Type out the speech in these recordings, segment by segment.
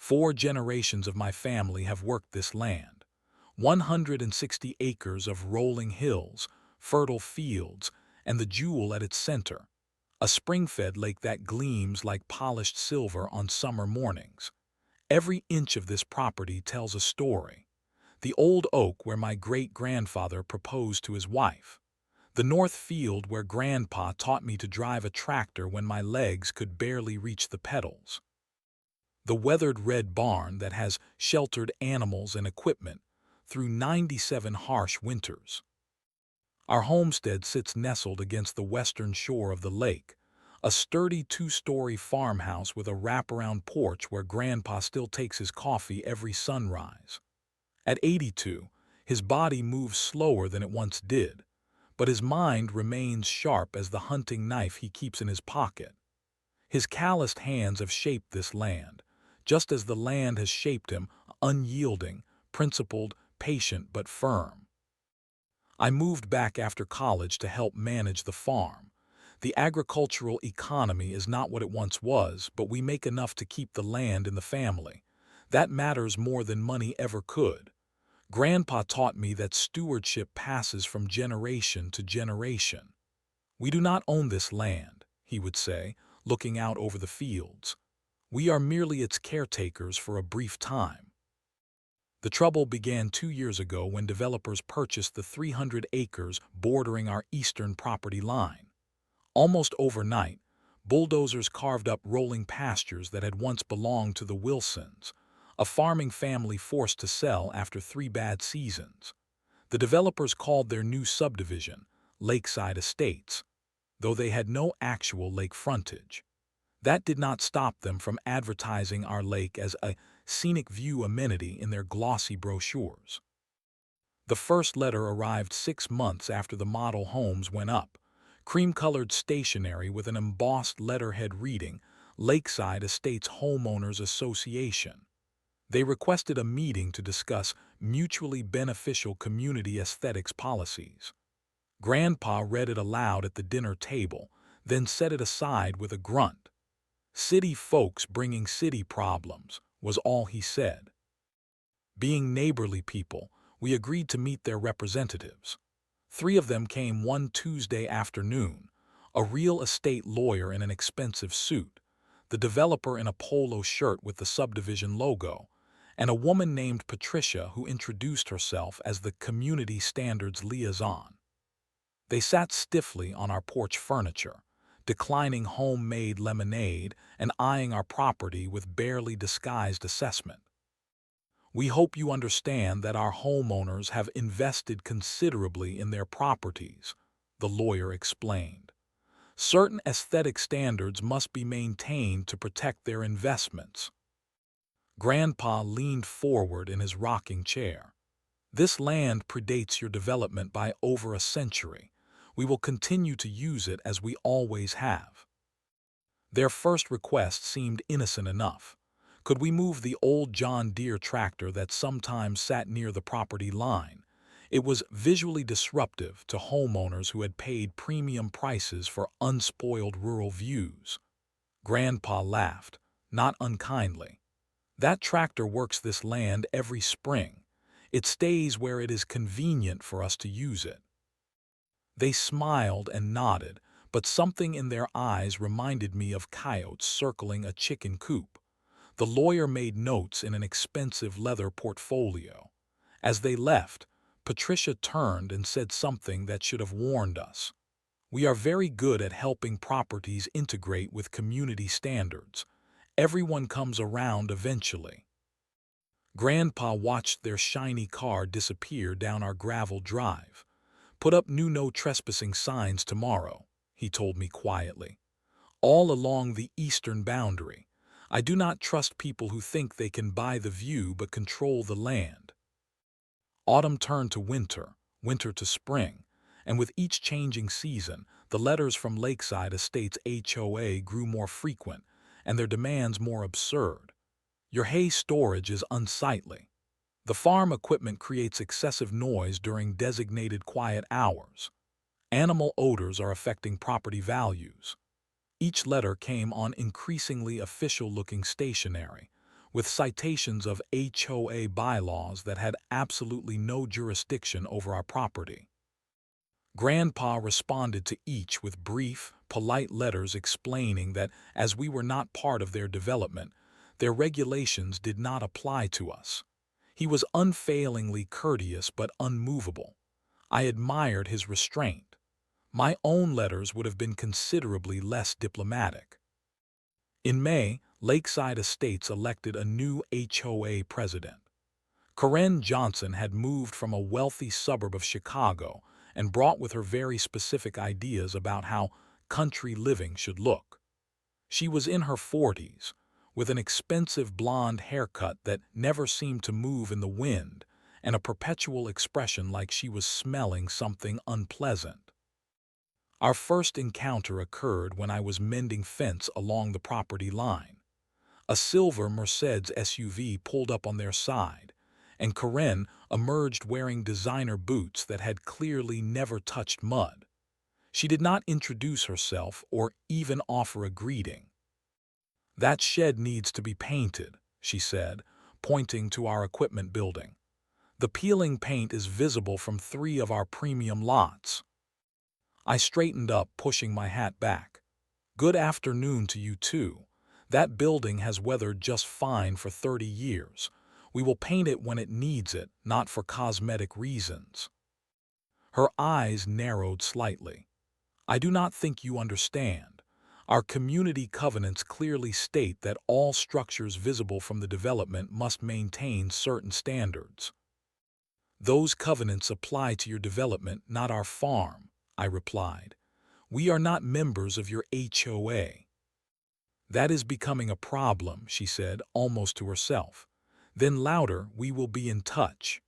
4 generations of my family have worked this land. 160 acres of rolling hills, fertile fields, and the jewel at its center, a spring-fed lake that gleams like polished silver on summer mornings. Every inch of this property tells a story. The old oak where my great-grandfather proposed to his wife. The north field where Grandpa taught me to drive a tractor when my legs could barely reach the pedals. The weathered red barn that has sheltered animals and equipment through 97 harsh winters. Our homestead sits nestled against the western shore of the lake, a sturdy 2-story farmhouse with a wraparound porch where Grandpa still takes his coffee every sunrise. At 82, his body moves slower than it once did, but his mind remains sharp as the hunting knife he keeps in his pocket. His calloused hands have shaped this land, just as the land has shaped him, unyielding, principled, patient but firm. I moved back after college to help manage the farm. The agricultural economy is not what it once was, but we make enough to keep the land in the family. That matters more than money ever could. Grandpa taught me that stewardship passes from generation to generation. "We do not own this land," he would say, looking out over the fields. "We are merely its caretakers for a brief time." The trouble began 2 years ago when developers purchased the 300 acres bordering our eastern property line. Almost overnight, bulldozers carved up rolling pastures that had once belonged to the Wilsons, a farming family forced to sell after 3 bad seasons. The developers called their new subdivision Lakeside Estates, though they had no actual lake frontage. That did not stop them from advertising our lake as a scenic view amenity in their glossy brochures. The first letter arrived 6 months after the model homes went up, cream-colored stationery with an embossed letterhead reading Lakeside Estates Homeowners Association. They requested a meeting to discuss mutually beneficial community aesthetics policies. Grandpa read it aloud at the dinner table, then set it aside with a grunt. "City folks bringing city problems," was all he said. Being neighborly people, we agreed to meet their representatives. 3 of them came one Tuesday afternoon, a real estate lawyer in an expensive suit, the developer in a polo shirt with the subdivision logo, and a woman named Patricia who introduced herself as the community standards liaison. They sat stiffly on our porch furniture, declining homemade lemonade and eyeing our property with barely disguised assessment. "We hope you understand that our homeowners have invested considerably in their properties," the lawyer explained. "Certain aesthetic standards must be maintained to protect their investments." Grandpa leaned forward in his rocking chair. "This land predates your development by over a century. We will continue to use it as we always have." Their first request seemed innocent enough. Could we move the old John Deere tractor that sometimes sat near the property line? It was visually disruptive to homeowners who had paid premium prices for unspoiled rural views. Grandpa laughed, not unkindly. "That tractor works this land every spring. It stays where it is convenient for us to use it." They smiled and nodded, but something in their eyes reminded me of coyotes circling a chicken coop. The lawyer made notes in an expensive leather portfolio. As they left, Patricia turned and said something that should have warned us. "We are very good at helping properties integrate with community standards. Everyone comes around eventually." Grandpa watched their shiny car disappear down our gravel drive. "Put up new no trespassing signs tomorrow," he told me quietly. "All along the eastern boundary. I do not trust people who think they can buy the view but control the land." Autumn turned to winter, winter to spring, and with each changing season, the letters from Lakeside Estates HOA grew more frequent and their demands more absurd. "Your hay storage is unsightly. The farm equipment creates excessive noise during designated quiet hours. Animal odors are affecting property values." Each letter came on increasingly official-looking stationery, with citations of HOA bylaws that had absolutely no jurisdiction over our property. Grandpa responded to each with brief, polite letters explaining that as we were not part of their development, their regulations did not apply to us. He was unfailingly courteous but unmovable. I admired his restraint. My own letters would have been considerably less diplomatic. In May, Lakeside Estates elected a new HOA president. Karen Johnson had moved from a wealthy suburb of Chicago and brought with her very specific ideas about how country living should look. She was in her 40s, with an expensive blonde haircut that never seemed to move in the wind and a perpetual expression like she was smelling something unpleasant. Our first encounter occurred when I was mending fence along the property line. A silver Mercedes SUV pulled up on their side, and Karen emerged wearing designer boots that had clearly never touched mud. She did not introduce herself or even offer a greeting. "That shed needs to be painted," she said, pointing to our equipment building. "The peeling paint is visible from 3 of our premium lots." I straightened up, pushing my hat back. "Good afternoon to you too. That building has weathered just fine for 30 years. We will paint it when it needs it, not for cosmetic reasons." Her eyes narrowed slightly. "I do not think you understand. Our community covenants clearly state that all structures visible from the development must maintain certain standards." "Those covenants apply to your development, not our farm," I replied. "We are not members of your HOA." "That is becoming a problem," she said, almost to herself. Then louder, "We will be in touch."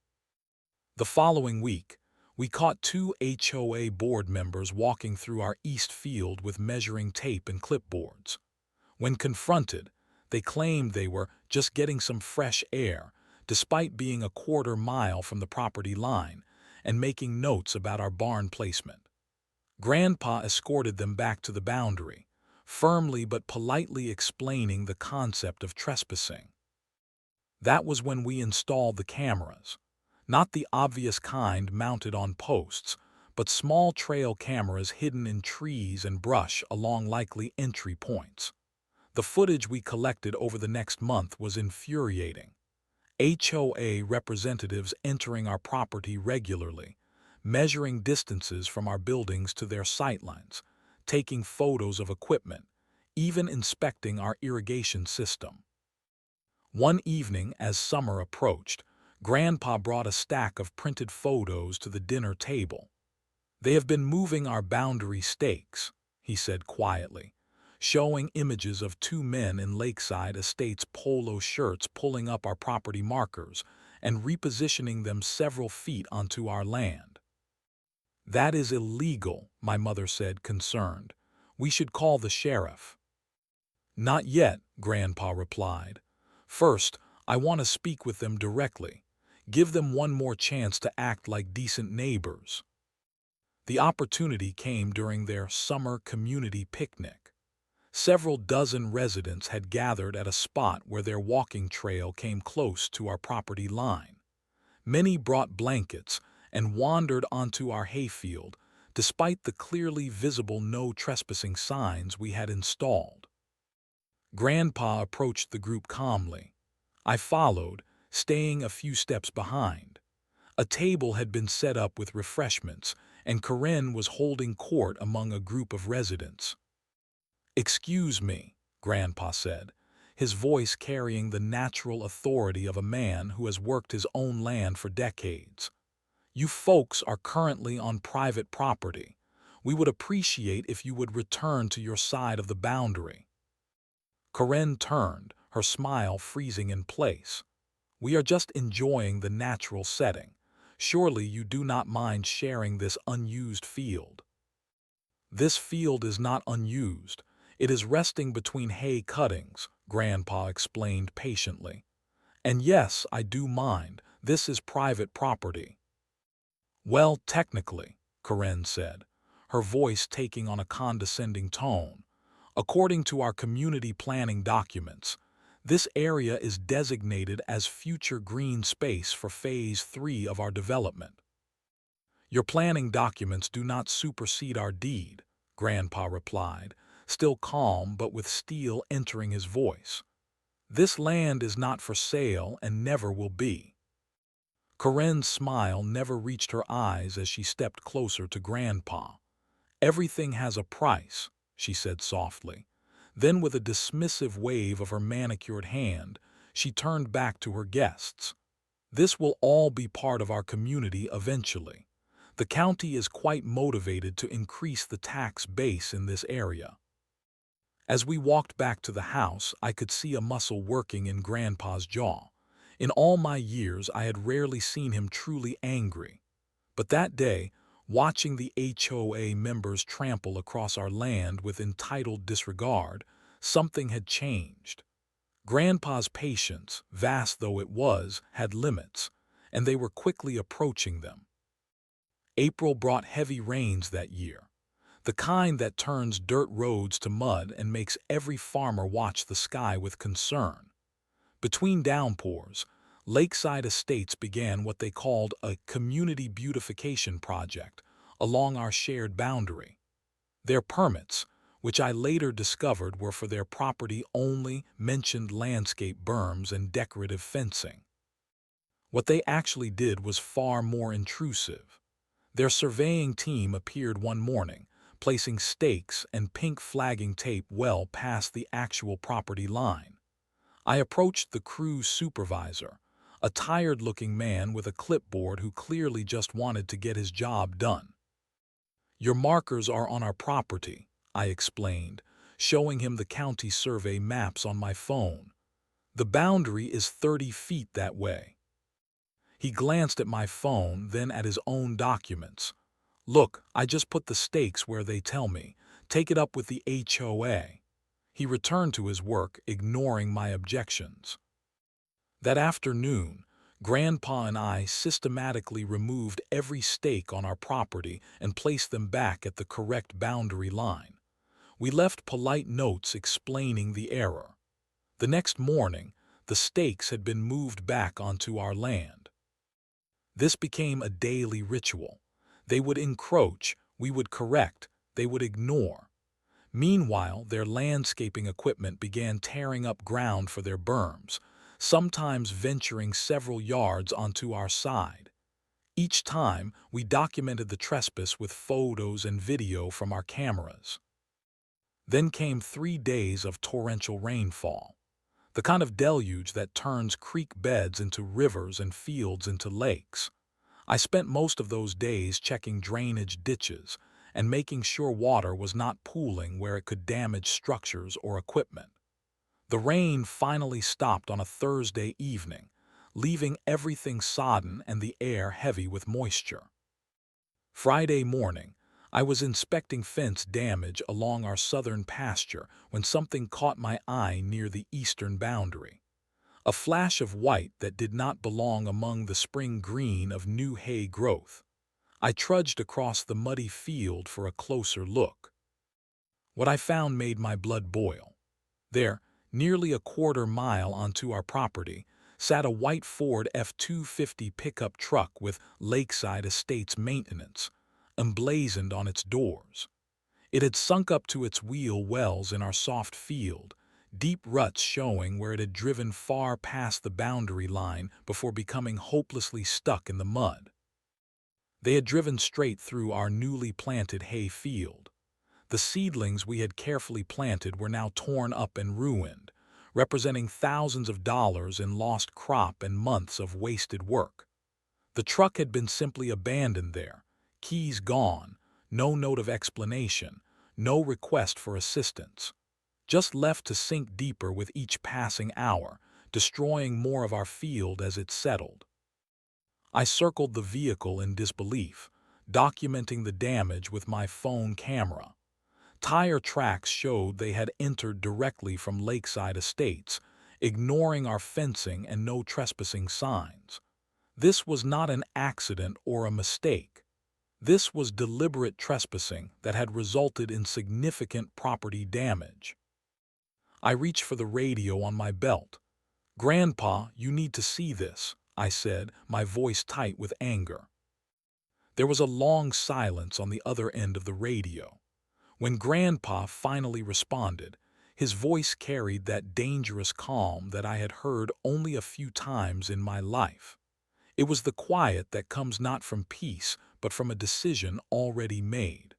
The following week, we caught 2 HOA board members walking through our east field with measuring tape and clipboards. When confronted, they claimed they were just getting some fresh air, despite being a quarter-mile from the property line, and making notes about our barn placement. Grandpa escorted them back to the boundary, firmly but politely explaining the concept of trespassing. That was when we installed the cameras. Not the obvious kind mounted on posts, but small trail cameras hidden in trees and brush along likely entry points. The footage we collected over the next month was infuriating. HOA representatives entering our property regularly, measuring distances from our buildings to their sightlines, taking photos of equipment, even inspecting our irrigation system. One evening, as summer approached, Grandpa brought a stack of printed photos to the dinner table. "They have been moving our boundary stakes," he said quietly, showing images of 2 men in Lakeside Estates polo shirts pulling up our property markers and repositioning them several feet onto our land. "That is illegal," my mother said, concerned. "We should call the sheriff." "Not yet," Grandpa replied. "First, I want to speak with them directly. Give them one more chance to act like decent neighbors." The opportunity came during their summer community picnic. Several dozen residents had gathered at a spot where their walking trail came close to our property line. Many brought blankets and wandered onto our hayfield, despite the clearly visible no trespassing signs we had installed. Grandpa approached the group calmly. I followed, staying a few steps behind. A table had been set up with refreshments, and Karen was holding court among a group of residents. "Excuse me," Grandpa said, his voice carrying the natural authority of a man who has worked his own land for decades. "You folks are currently on private property. We would appreciate if you would return to your side of the boundary." Karen turned, her smile freezing in place. "We are just enjoying the natural setting. Surely you do not mind sharing this unused field." "This field is not unused. It is resting between hay cuttings," Grandpa explained patiently. "And yes, I do mind. This is private property." "Well, technically," Karen said, her voice taking on a condescending tone, "according to our community planning documents, This area is designated as future green space for Phase 3 of our development. Your planning documents do not supersede our deed, Grandpa replied, still calm but with steel entering his voice. This land is not for sale and never will be. Karen's smile never reached her eyes as she stepped closer to Grandpa. Everything has a price, she said softly. Then with a dismissive wave of her manicured hand, she turned back to her guests. This will all be part of our community eventually. The county is quite motivated to increase the tax base in this area. As we walked back to the house, I could see a muscle working in Grandpa's jaw. In all my years, I had rarely seen him truly angry. But that day, watching the HOA members trample across our land with entitled disregard, something had changed. Grandpa's patience, vast though it was, had limits, and they were quickly approaching them. April brought heavy rains that year, the kind that turns dirt roads to mud and makes every farmer watch the sky with concern. Between downpours, Lakeside Estates began what they called a community beautification project along our shared boundary. Their permits, which I later discovered were for their property only, mentioned landscape berms and decorative fencing. What they actually did was far more intrusive. Their surveying team appeared one morning, placing stakes and pink flagging tape well past the actual property line. I approached the crew's supervisor, a tired-looking man with a clipboard who clearly just wanted to get his job done. "Your markers are on our property," I explained, showing him the county survey maps on my phone. "The boundary is 30 feet that way." He glanced at my phone, then at his own documents. "Look, I just put the stakes where they tell me. Take it up with the HOA." He returned to his work, ignoring my objections. That afternoon, Grandpa and I systematically removed every stake on our property and placed them back at the correct boundary line. We left polite notes explaining the error. The next morning, the stakes had been moved back onto our land. This became a daily ritual. They would encroach, we would correct, they would ignore. Meanwhile, their landscaping equipment began tearing up ground for their berms, sometimes venturing several yards onto our side. Each time, we documented the trespass with photos and video from our cameras. Then came 3 days of torrential rainfall, the kind of deluge that turns creek beds into rivers and fields into lakes. I spent most of those days checking drainage ditches and making sure water was not pooling where it could damage structures or equipment. The rain finally stopped on a Thursday evening, leaving everything sodden and the air heavy with moisture. Friday morning, I was inspecting fence damage along our southern pasture when something caught my eye near the eastern boundary. A flash of white that did not belong among the spring green of new hay growth. I trudged across the muddy field for a closer look. What I found made my blood boil. There, nearly a quarter mile onto our property, sat a white Ford F-250 pickup truck with Lakeside Estates maintenance emblazoned on its doors. It had sunk up to its wheel wells in our soft field, deep ruts showing where it had driven far past the boundary line before becoming hopelessly stuck in the mud. They had driven straight through our newly planted hay field. The seedlings we had carefully planted were now torn up and ruined, representing thousands of dollars in lost crop and months of wasted work. The truck had been simply abandoned there, keys gone, no note of explanation, no request for assistance. Just left to sink deeper with each passing hour, destroying more of our field as it settled. I circled the vehicle in disbelief, documenting the damage with my phone camera. Tire tracks showed they had entered directly from Lakeside Estates, ignoring our fencing and no trespassing signs. This was not an accident or a mistake. This was deliberate trespassing that had resulted in significant property damage. I reached for the radio on my belt. "Grandpa, you need to see this," I said, my voice tight with anger. There was a long silence on the other end of the radio. When Grandpa finally responded, his voice carried that dangerous calm that I had heard only a few times in my life. It was the quiet that comes not from peace, but from a decision already made.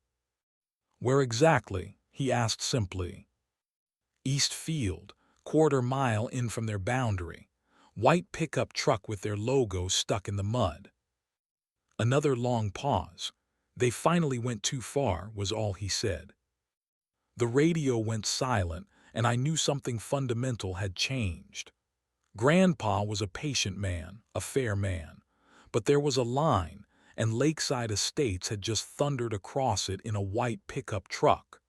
"Where exactly?" he asked simply. "East Field, quarter mile in from their boundary. White pickup truck with their logo stuck in the mud." Another long pause. "They finally went too far," was all he said. The radio went silent, and I knew something fundamental had changed. Grandpa was a patient man, a fair man. But there was a line, and Lakeside Estates had just thundered across it in a white pickup truck.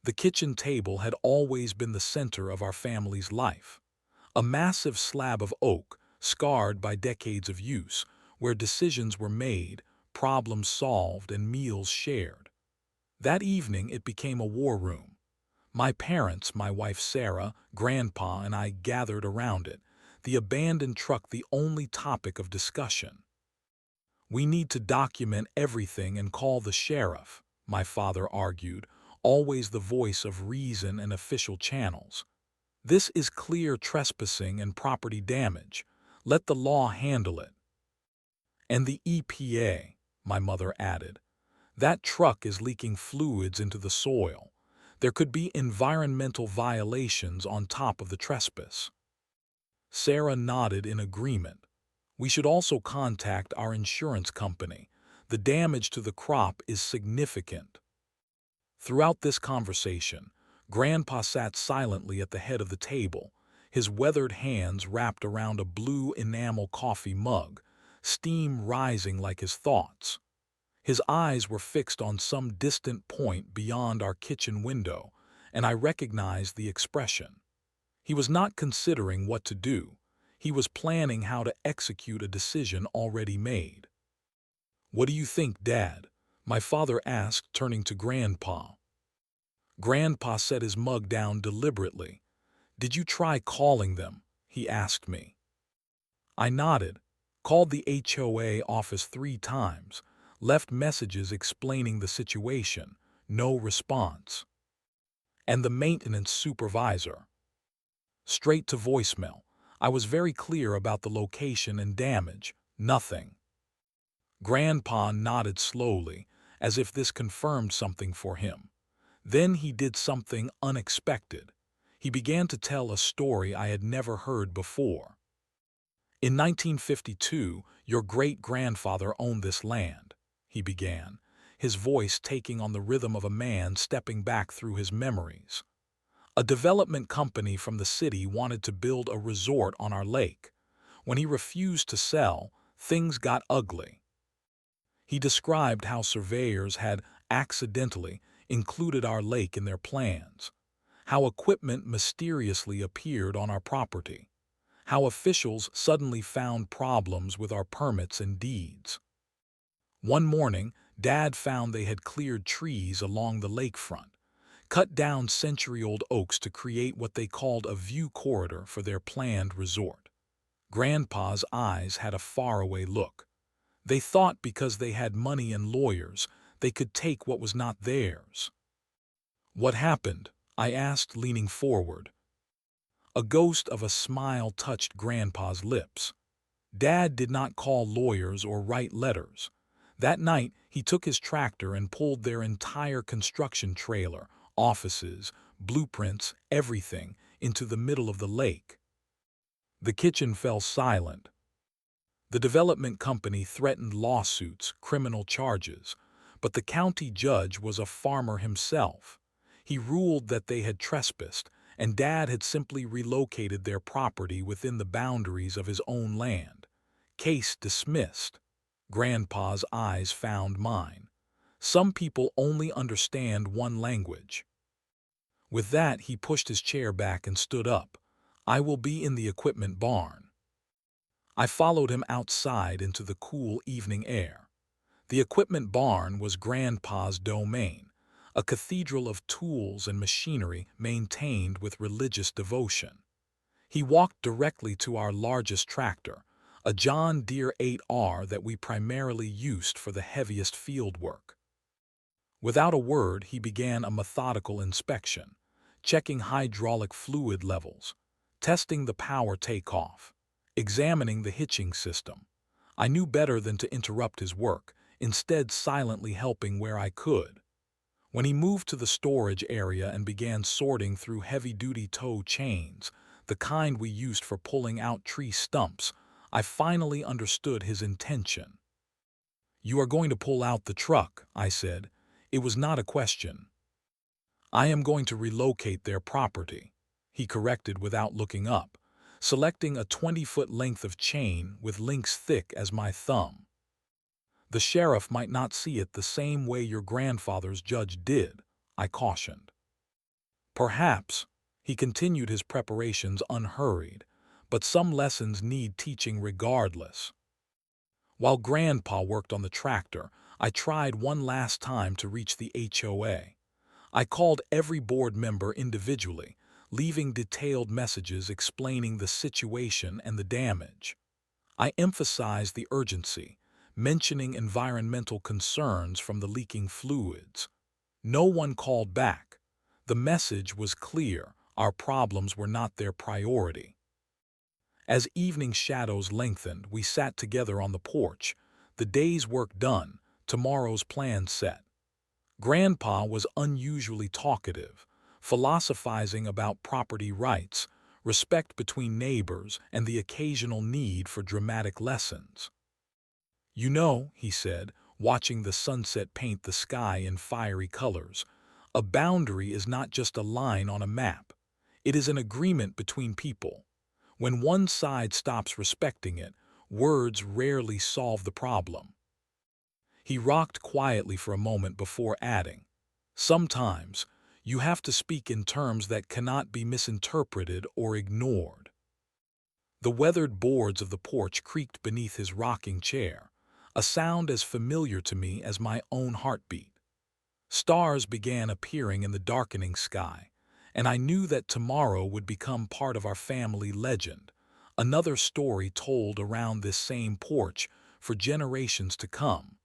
The kitchen table had always been the center of our family's life. A massive slab of oak, scarred by decades of use, where decisions were made, problems solved, and meals shared. That evening it became a war room. My parents, my wife Sarah, Grandpa, and I gathered around it, the abandoned truck the only topic of discussion. "We need to document everything and call the sheriff," my father argued, always the voice of reason and official channels. "This is clear trespassing and property damage. Let the law handle it." "And the EPA," my mother added. "That truck is leaking fluids into the soil. There could be environmental violations on top of the trespass." Sarah nodded in agreement. "We should also contact our insurance company. The damage to the crop is significant." Throughout this conversation, Grandpa sat silently at the head of the table, his weathered hands wrapped around a blue enamel coffee mug, steam rising like his thoughts. His eyes were fixed on some distant point beyond our kitchen window, and I recognized the expression. He was not considering what to do. He was planning how to execute a decision already made. "What do you think, Dad?" my father asked, turning to Grandpa. Grandpa set his mug down deliberately. "Did you try calling them?" he asked me. I nodded. "Called the HOA office 3 times. Left messages explaining the situation. No response." "And the maintenance supervisor?" "Straight to voicemail. I was very clear about the location and damage. Nothing." Grandpa nodded slowly, as if this confirmed something for him. Then he did something unexpected. He began to tell a story I had never heard before. "In 1952, your great-grandfather owned this land," he began, his voice taking on the rhythm of a man stepping back through his memories. "A development company from the city wanted to build a resort on our lake. When he refused to sell, things got ugly." He described how surveyors had accidentally included our lake in their plans, how equipment mysteriously appeared on our property, how officials suddenly found problems with our permits and deeds. One morning, Dad found they had cleared trees along the lakefront, cut down century-old oaks to create what they called a view corridor for their planned resort. Grandpa's eyes had a faraway look. They thought because they had money and lawyers, they could take what was not theirs. "What happened?" I asked, leaning forward. A ghost of a smile touched Grandpa's lips. "Dad did not call lawyers or write letters. That night, he took his tractor and pulled their entire construction trailer, offices, blueprints, everything, into the middle of the lake." The kitchen fell silent. The development company threatened lawsuits, criminal charges, but the county judge was a farmer himself. He ruled that they had trespassed, and Dad had simply relocated their property within the boundaries of his own land. Case dismissed. Grandpa's eyes found mine. "Some people only understand one language." With that, he pushed his chair back and stood up. "I will be in the equipment barn." I followed him outside into the cool evening air. The equipment barn was Grandpa's domain, a cathedral of tools and machinery maintained with religious devotion. He walked directly to our largest tractor, a John Deere 8R that we primarily used for the heaviest field work. Without a word, he began a methodical inspection, checking hydraulic fluid levels, testing the power takeoff, examining the hitching system. I knew better than to interrupt his work, instead silently helping where I could. When he moved to the storage area and began sorting through heavy-duty tow chains, the kind we used for pulling out tree stumps, I finally understood his intention. "You are going to pull out the truck," I said. It was not a question. "I am going to relocate their property," he corrected without looking up, selecting a 20-foot length of chain with links thick as my thumb. "The sheriff might not see it the same way your grandfather's judge did," I cautioned. "Perhaps." He continued his preparations unhurried, but some lessons need teaching regardless. While Grandpa worked on the tractor, I tried one last time to reach the HOA. I called every board member individually, leaving detailed messages explaining the situation and the damage. I emphasized the urgency, mentioning environmental concerns from the leaking fluids. No one called back. The message was clear: our problems were not their priority. As evening shadows lengthened, we sat together on the porch, the day's work done, tomorrow's plans set. Grandpa was unusually talkative, philosophizing about property rights, respect between neighbors, and the occasional need for dramatic lessons. "You know," he said, watching the sunset paint the sky in fiery colors, "a boundary is not just a line on a map. It is an agreement between people. When one side stops respecting it, words rarely solve the problem." He rocked quietly for a moment before adding, "Sometimes, you have to speak in terms that cannot be misinterpreted or ignored." The weathered boards of the porch creaked beneath his rocking chair, a sound as familiar to me as my own heartbeat. Stars began appearing in the darkening sky, and I knew that tomorrow would become part of our family legend, another story told around this same porch for generations to come.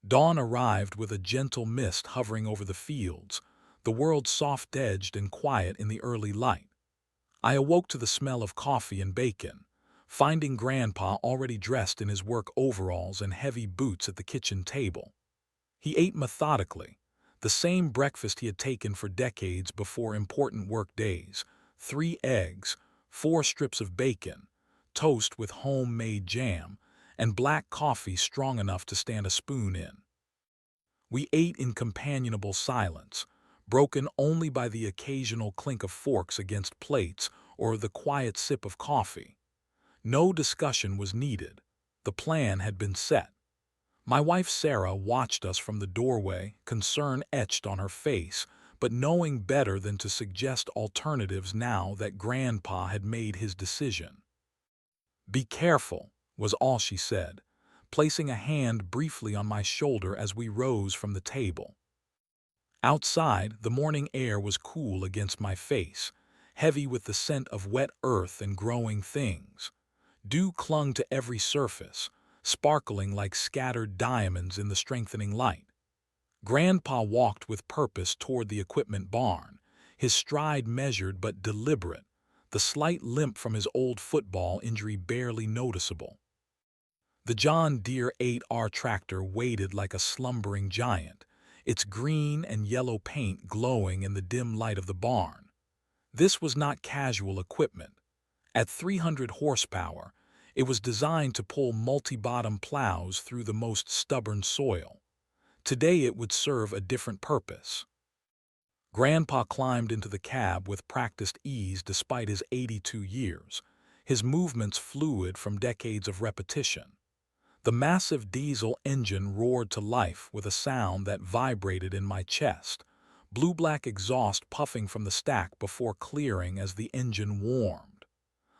Dawn arrived with a gentle mist hovering over the fields, the world soft-edged and quiet in the early light. I awoke to the smell of coffee and bacon, finding Grandpa already dressed in his work overalls and heavy boots at the kitchen table. He ate methodically, the same breakfast he had taken for decades before important work days: 3 eggs, 4 strips of bacon, toast with homemade jam, and black coffee strong enough to stand a spoon in. We ate in companionable silence, broken only by the occasional clink of forks against plates or the quiet sip of coffee. No discussion was needed. The plan had been set. My wife Sarah watched us from the doorway, concern etched on her face, but knowing better than to suggest alternatives now that Grandpa had made his decision. "Be careful," was all she said, placing a hand briefly on my shoulder as we rose from the table. Outside, the morning air was cool against my face, heavy with the scent of wet earth and growing things. Dew clung to every surface, sparkling like scattered diamonds in the strengthening light. Grandpa walked with purpose toward the equipment barn, his stride measured but deliberate, the slight limp from his old football injury barely noticeable. The John Deere 8R tractor waited like a slumbering giant, its green and yellow paint glowing in the dim light of the barn. This was not casual equipment. At 300 horsepower, it was designed to pull multi-bottom plows through the most stubborn soil. Today it would serve a different purpose. Grandpa climbed into the cab with practiced ease despite his 82 years, his movements fluid from decades of repetition. The massive diesel engine roared to life with a sound that vibrated in my chest, blue-black exhaust puffing from the stack before clearing as the engine warmed.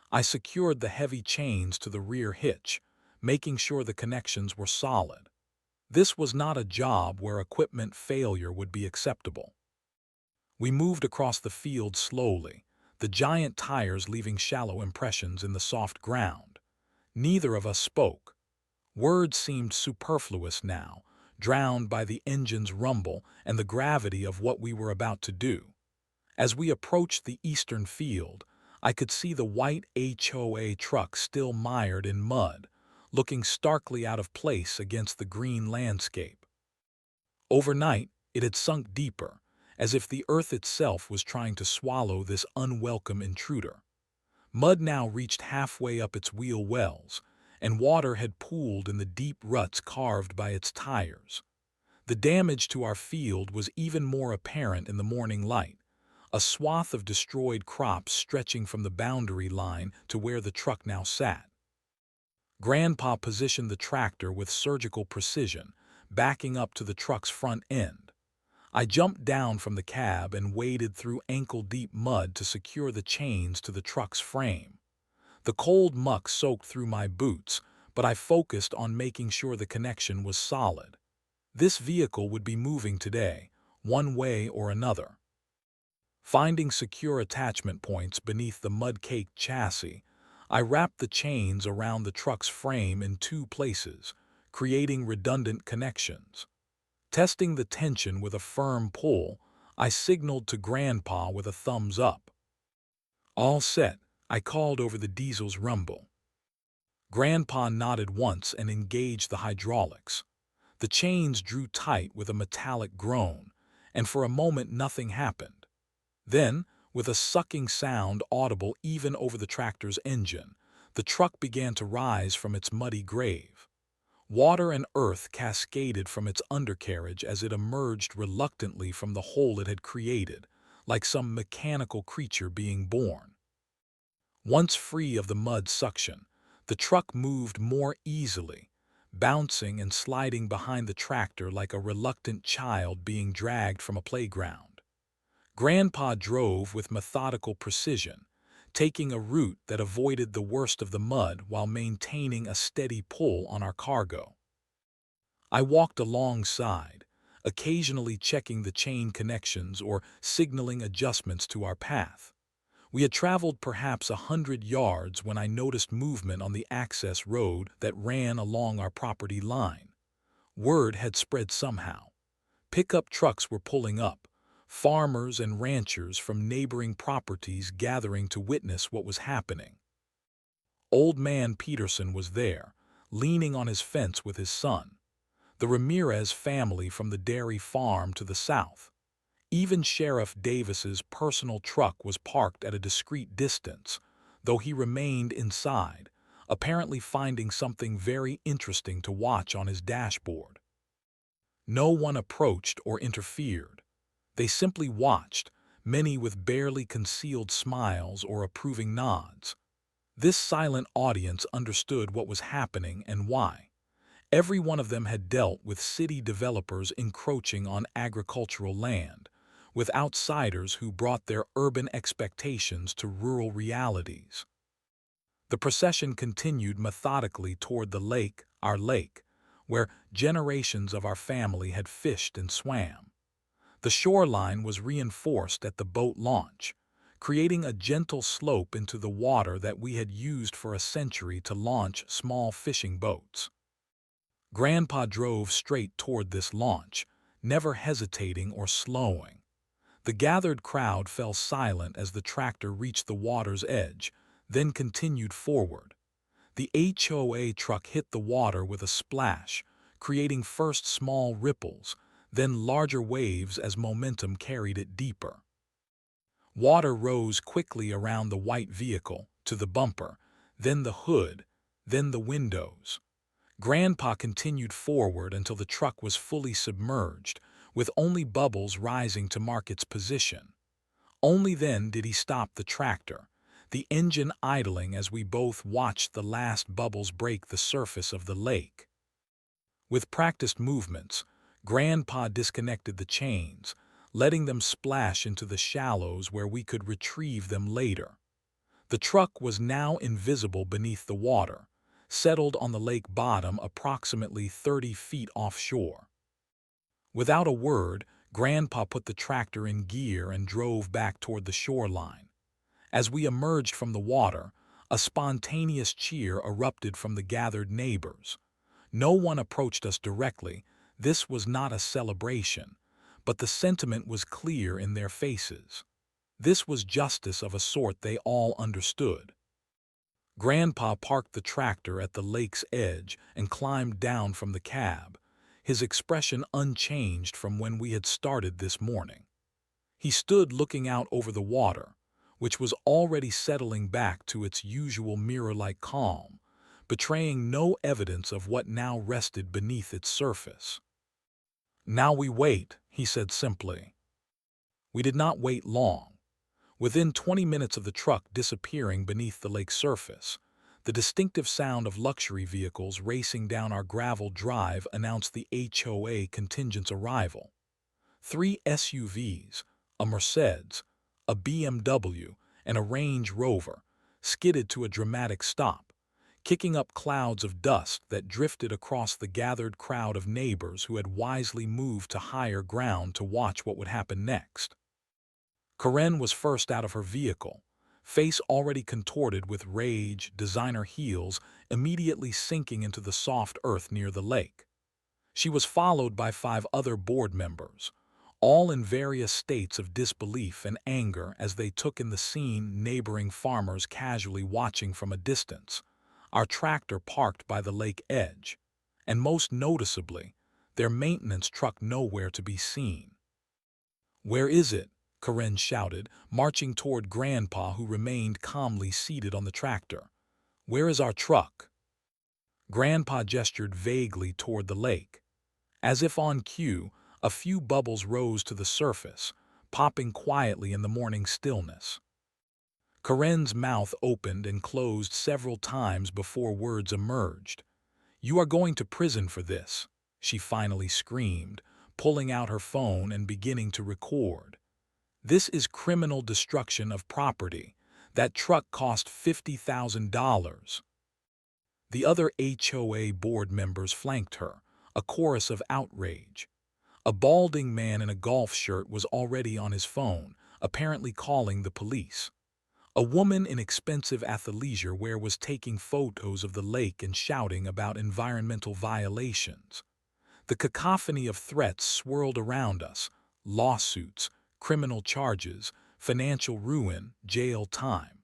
I secured the heavy chains to the rear hitch, making sure the connections were solid. This was not a job where equipment failure would be acceptable. We moved across the field slowly, the giant tires leaving shallow impressions in the soft ground. Neither of us spoke. Words seemed superfluous now, drowned by the engine's rumble and the gravity of what we were about to do. As we approached the eastern field, I could see the white HOA truck still mired in mud, looking starkly out of place against the green landscape. Overnight, it had sunk deeper, as if the earth itself was trying to swallow this unwelcome intruder. Mud now reached halfway up its wheel wells, and water had pooled in the deep ruts carved by its tires. The damage to our field was even more apparent in the morning light, a swath of destroyed crops stretching from the boundary line to where the truck now sat. Grandpa positioned the tractor with surgical precision, backing up to the truck's front end. I jumped down from the cab and waded through ankle-deep mud to secure the chains to the truck's frame. The cold muck soaked through my boots, but I focused on making sure the connection was solid. This vehicle would be moving today, one way or another. Finding secure attachment points beneath the mud-caked chassis, I wrapped the chains around the truck's frame in two places, creating redundant connections. Testing the tension with a firm pull, I signaled to Grandpa with a thumbs up. "All set," I called over the diesel's rumble. Grandpa nodded once and engaged the hydraulics. The chains drew tight with a metallic groan, and for a moment nothing happened. Then, with a sucking sound audible even over the tractor's engine, the truck began to rise from its muddy grave. Water and earth cascaded from its undercarriage as it emerged reluctantly from the hole it had created, like some mechanical creature being born. Once free of the mud suction, the truck moved more easily, bouncing and sliding behind the tractor like a reluctant child being dragged from a playground. Grandpa drove with methodical precision, taking a route that avoided the worst of the mud while maintaining a steady pull on our cargo. I walked alongside, occasionally checking the chain connections or signaling adjustments to our path. We had traveled perhaps 100 yards when I noticed movement on the access road that ran along our property line. Word had spread somehow. Pickup trucks were pulling up, farmers and ranchers from neighboring properties gathering to witness what was happening. Old man Peterson was there, leaning on his fence with his son. The Ramirez family from the dairy farm to the south. Even Sheriff Davis's personal truck was parked at a discreet distance, though he remained inside, apparently finding something very interesting to watch on his dashboard. No one approached or interfered. They simply watched, many with barely concealed smiles or approving nods. This silent audience understood what was happening and why. Every one of them had dealt with city developers encroaching on agricultural land, with outsiders who brought their urban expectations to rural realities. The procession continued methodically toward the lake, our lake, where generations of our family had fished and swam. The shoreline was reinforced at the boat launch, creating a gentle slope into the water that we had used for a century to launch small fishing boats. Grandpa drove straight toward this launch, never hesitating or slowing. The gathered crowd fell silent as the tractor reached the water's edge, then continued forward. The HOA truck hit the water with a splash, creating first small ripples, then larger waves as momentum carried it deeper. Water rose quickly around the white vehicle, to the bumper, then the hood, then the windows. Grandpa continued forward until the truck was fully submerged, with only bubbles rising to mark its position. Only then did he stop the tractor, the engine idling as we both watched the last bubbles break the surface of the lake. With practiced movements, Grandpa disconnected the chains, letting them splash into the shallows where we could retrieve them later. The truck was now invisible beneath the water, settled on the lake bottom approximately 30 feet offshore. Without a word, Grandpa put the tractor in gear and drove back toward the shoreline. As we emerged from the water, a spontaneous cheer erupted from the gathered neighbors. No one approached us directly. This was not a celebration, but the sentiment was clear in their faces. This was justice of a sort they all understood. Grandpa parked the tractor at the lake's edge and climbed down from the cab, his expression unchanged from when we had started this morning. He stood looking out over the water, which was already settling back to its usual mirror-like calm, betraying no evidence of what now rested beneath its surface. "Now we wait," he said simply. We did not wait long. Within 20 minutes of the truck disappearing beneath the lake's surface, the distinctive sound of luxury vehicles racing down our gravel drive announced the HOA contingent's arrival. 3 SUVs, a Mercedes, a BMW, and a Range Rover skidded to a dramatic stop, kicking up clouds of dust that drifted across the gathered crowd of neighbors who had wisely moved to higher ground to watch what would happen next. Karen was first out of her vehicle, face already contorted with rage, designer heels immediately sinking into the soft earth near the lake. She was followed by 5 other board members, all in various states of disbelief and anger as they took in the scene, neighboring farmers casually watching from a distance, our tractor parked by the lake edge, and most noticeably, their maintenance truck nowhere to be seen. "Where is it?" Karen shouted, marching toward Grandpa who remained calmly seated on the tractor. "Where is our truck?" Grandpa gestured vaguely toward the lake. As if on cue, a few bubbles rose to the surface, popping quietly in the morning stillness. Karen's mouth opened and closed several times before words emerged. "You are going to prison for this," she finally screamed, pulling out her phone and beginning to record. "This is criminal destruction of property. That truck cost $50,000. The other HOA board members flanked her, a chorus of outrage. A balding man in a golf shirt was already on his phone, apparently calling the police. A woman in expensive athleisure wear was taking photos of the lake and shouting about environmental violations. The cacophony of threats swirled around us: lawsuits, criminal charges, financial ruin, jail time.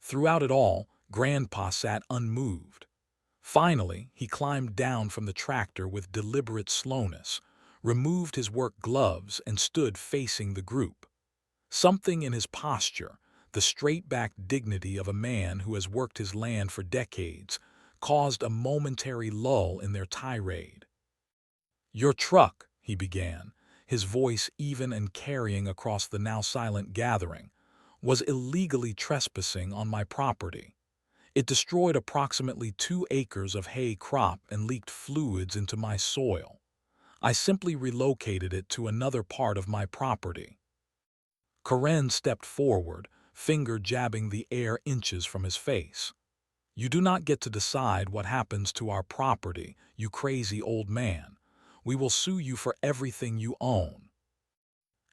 Throughout it all, Grandpa sat unmoved. Finally, he climbed down from the tractor with deliberate slowness, removed his work gloves, and stood facing the group. Something in his posture, the straight-backed dignity of a man who has worked his land for decades, caused a momentary lull in their tirade. "Your truck," he began, his voice even and carrying across the now silent gathering, "was illegally trespassing on my property. It destroyed approximately 2 acres of hay crop and leaked fluids into my soil. I simply relocated it to another part of my property." Karen stepped forward, finger jabbing the air inches from his face. "You do not get to decide what happens to our property, you crazy old man. We will sue you for everything you own."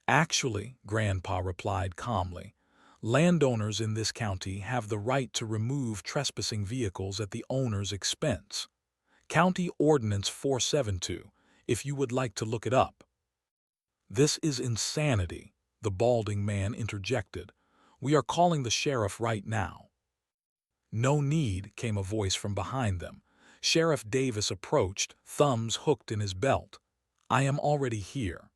"Actually," Grandpa replied calmly, "landowners in this county have the right to remove trespassing vehicles at the owner's expense. County Ordinance 472, if you would like to look it up." "This is insanity," the balding man interjected. "We are calling the sheriff right now." "No need," came a voice from behind them. Sheriff Davis approached, thumbs hooked in his belt. "I am already here."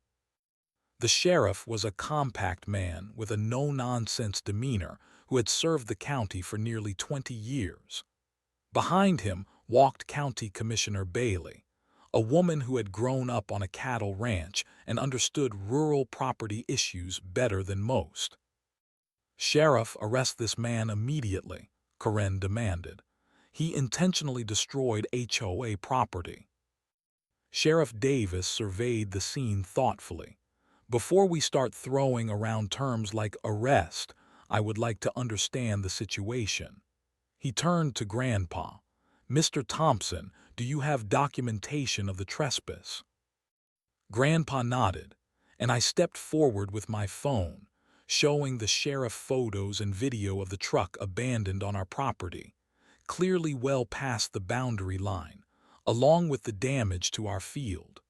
The sheriff was a compact man with a no-nonsense demeanor who had served the county for nearly 20 years. Behind him walked County Commissioner Bailey, a woman who had grown up on a cattle ranch and understood rural property issues better than most. "Sheriff, arrest this man immediately," Karen demanded. "He intentionally destroyed HOA property." Sheriff Davis surveyed the scene thoughtfully. "Before we start throwing around terms like arrest, I would like to understand the situation." He turned to Grandpa. "Mr. Thompson, do you have documentation of the trespass?" Grandpa nodded, and I stepped forward with my phone, showing the sheriff photos and video of the truck abandoned on our property, clearly well past the boundary line, along with the damage to our field.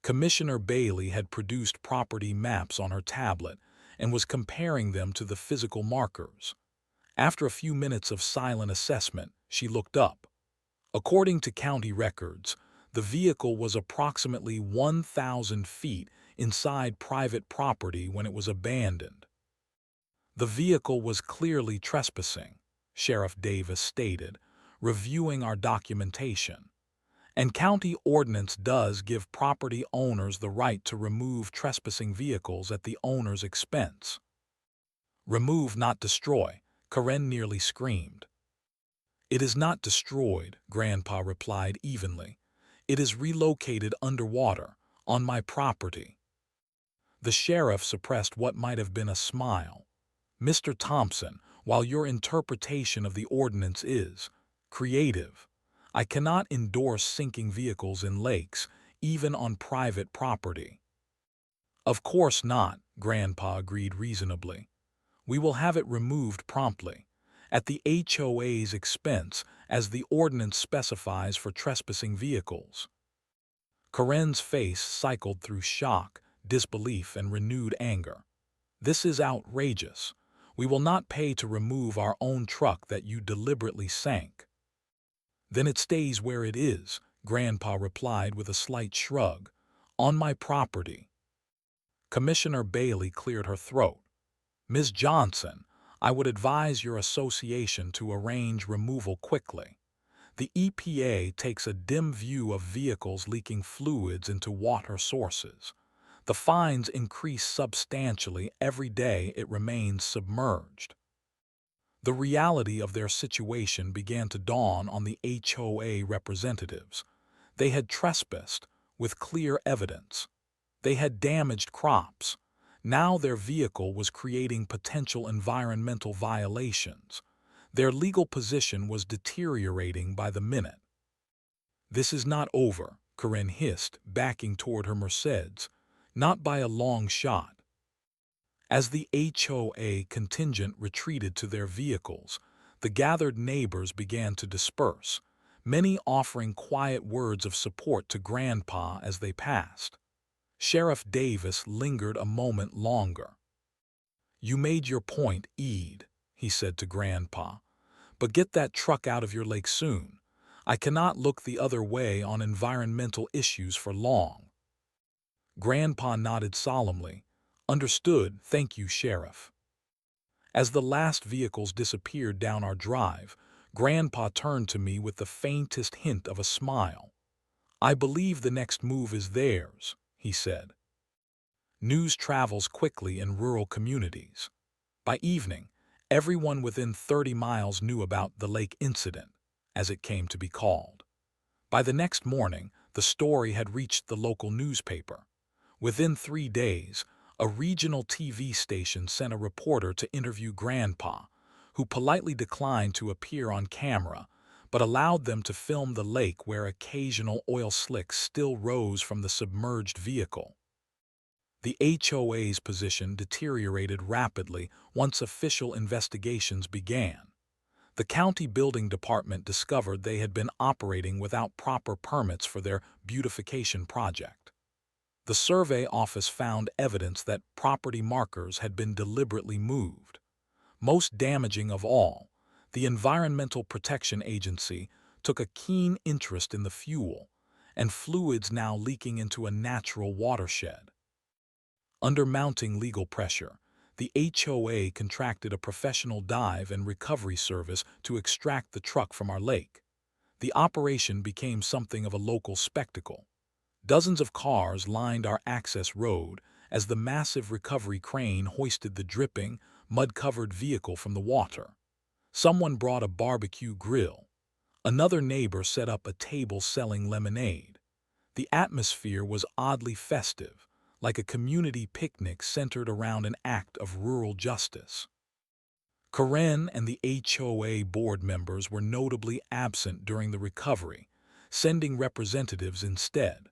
Commissioner Bailey had produced property maps on her tablet and was comparing them to the physical markers. After a few minutes of silent assessment, she looked up. According to county records, the vehicle was approximately 1,000 feet inside private property when it was abandoned. The vehicle was clearly trespassing, Sheriff Davis stated, reviewing our documentation. And county ordinance does give property owners the right to remove trespassing vehicles at the owner's expense. "Remove, not destroy," Karen nearly screamed. "It is not destroyed," Grandpa replied evenly. "It is relocated underwater, on my property." The sheriff suppressed what might have been a smile. "Mr. Thompson, while your interpretation of the ordinance is creative, I cannot endorse sinking vehicles in lakes, even on private property." "Of course not," Grandpa agreed reasonably. "We will have it removed promptly, at the HOA's expense, as the ordinance specifies for trespassing vehicles." Karen's face cycled through shock, disbelief, and renewed anger. "This is outrageous. We will not pay to remove our own truck that you deliberately sank." "Then it stays where it is," Grandpa replied with a slight shrug. "On my property." Commissioner Bailey cleared her throat. "Ms. Johnson, I would advise your association to arrange removal quickly. The EPA takes a dim view of vehicles leaking fluids into water sources. The fines increase substantially every day it remains submerged." The reality of their situation began to dawn on the HOA representatives. They had trespassed, with clear evidence. They had damaged crops. Now their vehicle was creating potential environmental violations. Their legal position was deteriorating by the minute. "This is not over," Karen hissed, backing toward her Mercedes. "Not by a long shot." As the HOA contingent retreated to their vehicles, the gathered neighbors began to disperse, many offering quiet words of support to Grandpa as they passed. Sheriff Davis lingered a moment longer. "You made your point, Ede," he said to Grandpa, "but get that truck out of your lake soon. I cannot look the other way on environmental issues for long." Grandpa nodded solemnly. "Understood, thank you, Sheriff." As the last vehicles disappeared down our drive, Grandpa turned to me with the faintest hint of a smile. "I believe the next move is theirs," he said. News travels quickly in rural communities. By evening, everyone within 30 miles knew about the lake incident, as it came to be called. By the next morning, the story had reached the local newspaper. Within 3 days, a regional TV station sent a reporter to interview Grandpa, who politely declined to appear on camera, but allowed them to film the lake where occasional oil slicks still rose from the submerged vehicle. The HOA's position deteriorated rapidly once official investigations began. The county building department discovered they had been operating without proper permits for their beautification project. The survey office found evidence that property markers had been deliberately moved. Most damaging of all, the Environmental Protection Agency took a keen interest in the fuel and fluids now leaking into a natural watershed. Under mounting legal pressure, the HOA contracted a professional dive and recovery service to extract the truck from our lake. The operation became something of a local spectacle. Dozens of cars lined our access road as the massive recovery crane hoisted the dripping, mud-covered vehicle from the water. Someone brought a barbecue grill. Another neighbor set up a table selling lemonade. The atmosphere was oddly festive, like a community picnic centered around an act of rural justice. Karen and the HOA board members were notably absent during the recovery, sending representatives instead.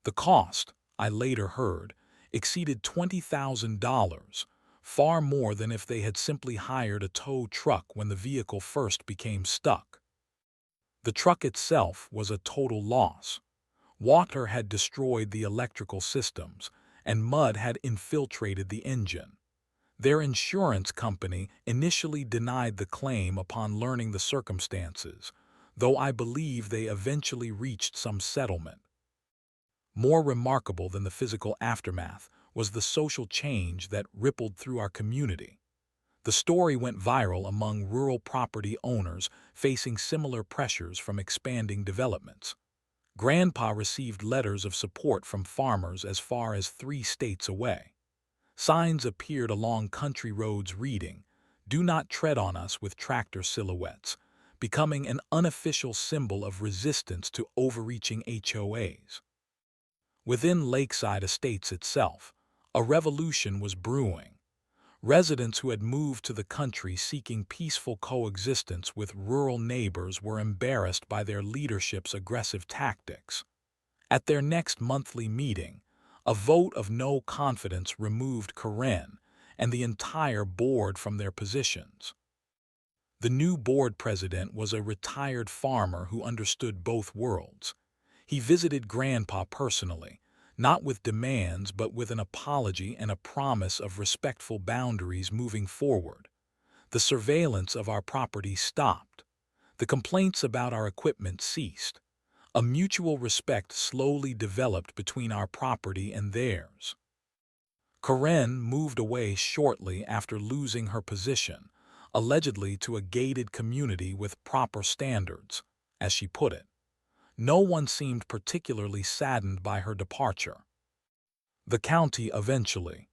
The cost, I later heard, exceeded $20,000, far more than if they had simply hired a tow truck when the vehicle first became stuck. The truck itself was a total loss. Water had destroyed the electrical systems, and mud had infiltrated the engine. Their insurance company initially denied the claim upon learning the circumstances, though I believe they eventually reached some settlement. More remarkable than the physical aftermath was the social change that rippled through our community. The story went viral among rural property owners facing similar pressures from expanding developments. Grandpa received letters of support from farmers as far as 3 states away. Signs appeared along country roads reading, "Do not tread on us" with tractor silhouettes, becoming an unofficial symbol of resistance to overreaching HOAs. Within Lakeside Estates itself, a revolution was brewing. Residents who had moved to the country seeking peaceful coexistence with rural neighbors were embarrassed by their leadership's aggressive tactics. At their next monthly meeting, a vote of no confidence removed Karen and the entire board from their positions. The new board president was a retired farmer who understood both worlds. He visited Grandpa personally, not with demands but with an apology and a promise of respectful boundaries moving forward. The surveillance of our property stopped. The complaints about our equipment ceased. A mutual respect slowly developed between our property and theirs. Karen moved away shortly after losing her position, allegedly to a gated community with proper standards, as she put it. No one seemed particularly saddened by her departure. The county eventually,